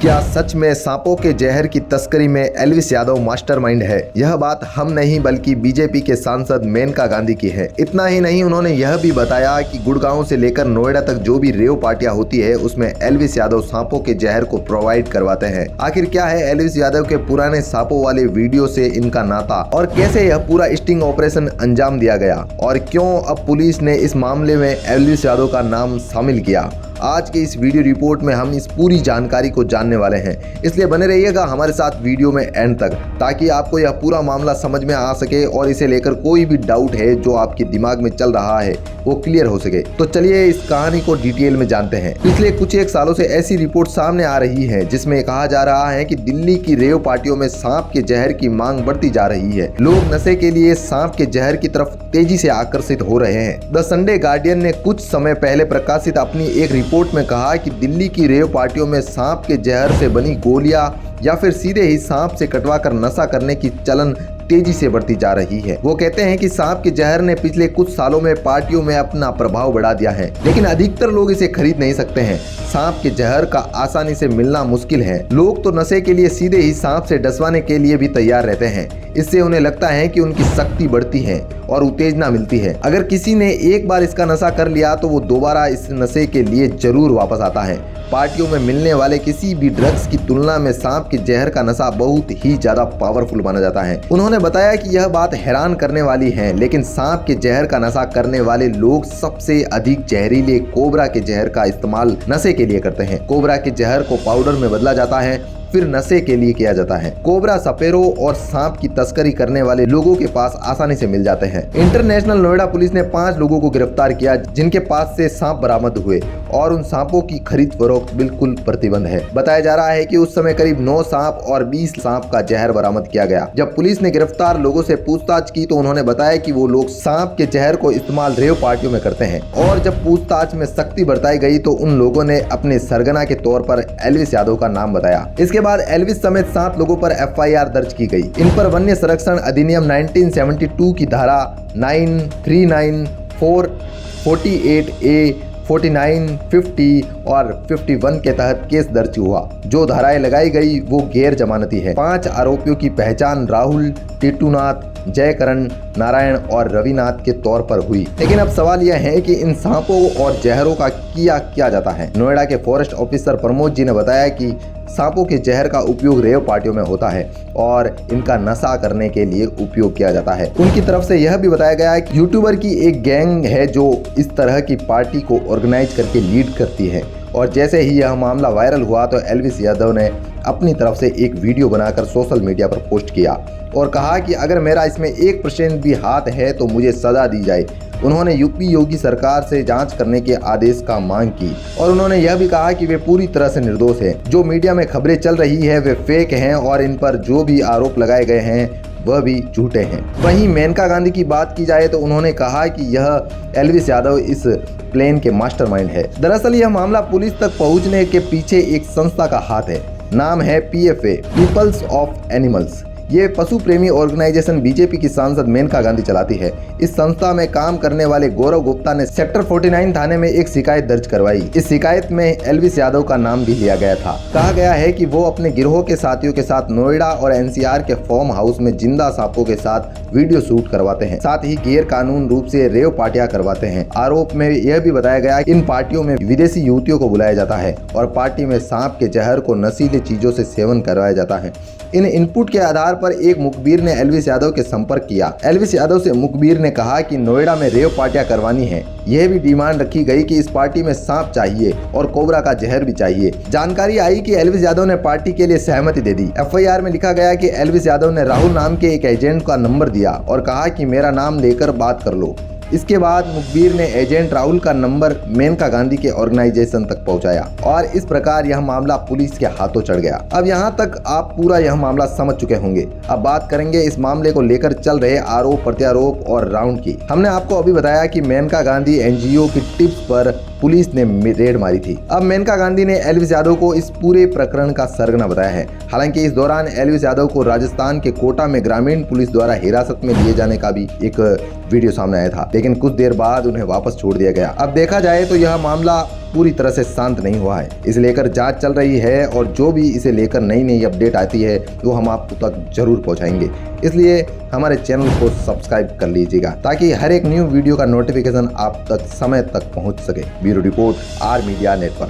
क्या सच में सांपों के जहर की तस्करी में एल्विस यादव मास्टरमाइंड है? यह बात हम नहीं बल्कि बीजेपी के सांसद मेनका गांधी की है। इतना ही नहीं, उन्होंने यह भी बताया कि गुड़गांव से लेकर नोएडा तक जो भी रेव पार्टियां होती है उसमें एल्विस यादव सांपों के जहर को प्रोवाइड करवाते हैं। आखिर क्या है एल्विस यादव के पुराने सांपों वाले वीडियो से इनका नाता और कैसे यह पूरा स्टिंग ऑपरेशन अंजाम दिया गया और क्यों अब पुलिस ने इस मामले में एल्विस यादव का नाम शामिल किया? आज के इस वीडियो रिपोर्ट में हम इस पूरी जानकारी को जानने वाले हैं, इसलिए बने रहिएगा हमारे साथ वीडियो में एंड तक, ताकि आपको यह पूरा मामला समझ में आ सके और इसे लेकर कोई भी डाउट है जो आपके दिमाग में चल रहा है वो क्लियर हो सके। तो चलिए इस कहानी को डिटेल में जानते हैं। पिछले कुछ एक सालों से ऐसी रिपोर्ट सामने आ रही है जिसमें कहा जा रहा है कि दिल्ली की रेव पार्टियों में सांप के जहर की मांग बढ़ती जा रही है। लोग नशे के लिए सांप के जहर की तरफ तेजी से आकर्षित हो रहे हैं। द संडे गार्डियन ने कुछ समय पहले प्रकाशित अपनी एक रिपोर्ट में कहा कि दिल्ली की रेव पार्टियों में सांप के जहर से बनी गोलियां या फिर सीधे ही सांप से कटवाकर नशा करने की चलन तेजी से बढ़ती जा रही है। वो कहते हैं कि सांप के जहर ने पिछले कुछ सालों में पार्टियों में अपना प्रभाव बढ़ा दिया है, लेकिन अधिकतर लोग इसे खरीद नहीं सकते हैं। सांप के जहर का आसानी से मिलना मुश्किल है। लोग तो नशे के लिए सीधे ही सांप से डसवाने के लिए भी तैयार रहते हैं। इससे उन्हें लगता है कि उनकी शक्ति बढ़ती है और उत्तेजना मिलती है। अगर किसी ने एक बार इसका नशा कर लिया तो वो दोबारा इस नशे के लिए जरूर वापस आता है। पार्टियों में मिलने वाले किसी भी ड्रग्स की तुलना में सांप के जहर का नशा बहुत ही ज्यादा पावरफुल माना जाता है। उन्होंने बताया कि यह बात हैरान करने वाली है, लेकिन सांप के जहर का नशा करने वाले लोग सबसे अधिक जहरीले कोबरा के जहर का इस्तेमाल नशे के लिए करते हैं। कोबरा के जहर को पाउडर में बदला जाता है, फिर नशे के लिए किया जाता है। कोबरा सपेरों और सांप की तस्करी करने वाले लोगों के पास आसानी से मिल जाते हैं। इंटरनेशनल नोएडा पुलिस ने 5 लोगों को गिरफ्तार किया जिनके पास से सांप बरामद हुए और उन सांपों की खरीद फरोख्त बिल्कुल प्रतिबंध है। बताया जा रहा है कि उस समय करीब 9 सांप और 20 सांप का जहर बरामद किया गया। जब पुलिस ने गिरफ्तार लोगों से पूछताछ की तो उन्होंने बताया कि वो लोग सांप के जहर को इस्तेमाल रेव पार्टियों में करते हैं और जब पूछताछ में सख्ती बरताई गई तो उन लोगों ने अपने सरगना के तौर पर एल्विस यादव का नाम बताया। इसके बाद एल्विस समेत 7 लोगों पर FIR दर्ज की गई। इन पर वन्य संरक्षण अधिनियम 1972 की धारा 9, 39, 4, 48A, 49, 50 और 51 के तहत केस दर्ज हुआ। जो धाराएं लगाई गई वो गैर जमानती है। 5 आरोपियों की पहचान राहुल, टिट्टूनाथ, जयकरण, नारायण और रविनाथ के तौर पर हुई। लेकिन अब सवाल यह है कि इन सांपों और जहरों का किया जाता है। नोएडा के फॉरेस्ट ऑफिसर प्रमोद जी ने बताया कि सांपों के जहर का उपयोग रेव पार्टियों में होता है और इनका नशा करने के लिए उपयोग किया जाता है। उनकी तरफ से यह भी बताया गया है कि यूट्यूबर की एक गैंग है जो इस तरह की पार्टी को ऑर्गेनाइज करके लीड करती है और जैसे ही यह मामला वायरल हुआ तो एल्विस यादव ने अपनी तरफ से एक वीडियो बनाकर सोशल मीडिया पर पोस्ट किया और कहा कि अगर मेरा इसमें 1% भी हाथ है तो मुझे सजा दी जाए। उन्होंने यूपी योगी सरकार से जांच करने के आदेश का मांग की और उन्होंने यह भी कहा कि वे पूरी तरह से निर्दोष हैं। जो मीडिया में खबरें चल रही है वे फेक हैं और इन पर जो भी आरोप लगाए गए हैं वह भी झूठे हैं। वहीं मेनका गांधी की बात की जाए तो उन्होंने कहा कि यह एल्विस यादव इस प्लान के मास्टरमाइंड है। दरअसल यह मामला पुलिस तक पहुंचने के पीछे एक संस्था का हाथ है। नाम है PFA, पीपल्स ऑफ एनिमल्स। ये पशु प्रेमी ऑर्गेनाइजेशन बीजेपी की सांसद मेनका गांधी चलाती है। इस संस्था में काम करने वाले गौरव गुप्ता ने सेक्टर 49 थाने में एक शिकायत दर्ज करवाई। इस शिकायत में एल्विस यादव का नाम भी लिया गया था। कहा गया है कि वो अपने गिरोह के साथियों के साथ नोएडा और NCR के फार्म हाउस में जिंदा सांपों के साथ वीडियो शूट करवाते हैं, साथ ही गैर कानून रूप से रेव पार्टियां करवाते हैं। आरोप में यह भी बताया गया इन पार्टियों में विदेशी युवतियों को बुलाया जाता है और पार्टी में सांप के जहर को नशीली चीजों से सेवन करवाया जाता है। इन इनपुट के आधार पर एक मुखबिर ने एल्विस यादव के संपर्क किया। एल्विस यादव से मुखबिर ने कहा कि नोएडा में रेव पार्टियां करवानी है। यह भी डिमांड रखी गई कि इस पार्टी में सांप चाहिए और कोबरा का जहर भी चाहिए। जानकारी आई कि एल्विस यादव ने पार्टी के लिए सहमति दे दी। FIR में लिखा गया कि एल्विस यादव ने राहुल नाम के एक एजेंट का नंबर दिया और कहा कि मेरा नाम लेकर बात कर लो। इसके बाद मुखबिर ने एजेंट राहुल का नंबर मेनका गांधी के ऑर्गेनाइजेशन तक पहुंचाया और इस प्रकार यह मामला पुलिस के हाथों चढ़ गया। अब यहां तक आप पूरा यह मामला समझ चुके होंगे। अब बात करेंगे इस मामले को लेकर चल रहे आरोप प्रत्यारोप और राउंड की। हमने आपको अभी बताया कि मेनका गांधी NGO की टिप्स पर पुलिस ने रेड मारी थी। अब मेनका गांधी ने एल्विस यादव को इस पूरे प्रकरण का सरगना बताया है। हालांकि इस दौरान एल्विस यादव को राजस्थान के कोटा में ग्रामीण पुलिस द्वारा हिरासत में लिए जाने का भी एक वीडियो सामने आया था, लेकिन कुछ देर बाद उन्हें वापस छोड़ दिया गया। अब देखा जाए तो यह मामला पूरी तरह से शांत नहीं हुआ है। इसे लेकर जांच चल रही है और जो भी इसे लेकर नई नई अपडेट आती है वो हम आप तक जरूर पहुंचाएंगे। इसलिए हमारे चैनल को सब्सक्राइब कर लीजिएगा ताकि हर एक न्यू वीडियो का नोटिफिकेशन आप तक समय तक पहुंच सके। Bureau report, R media network.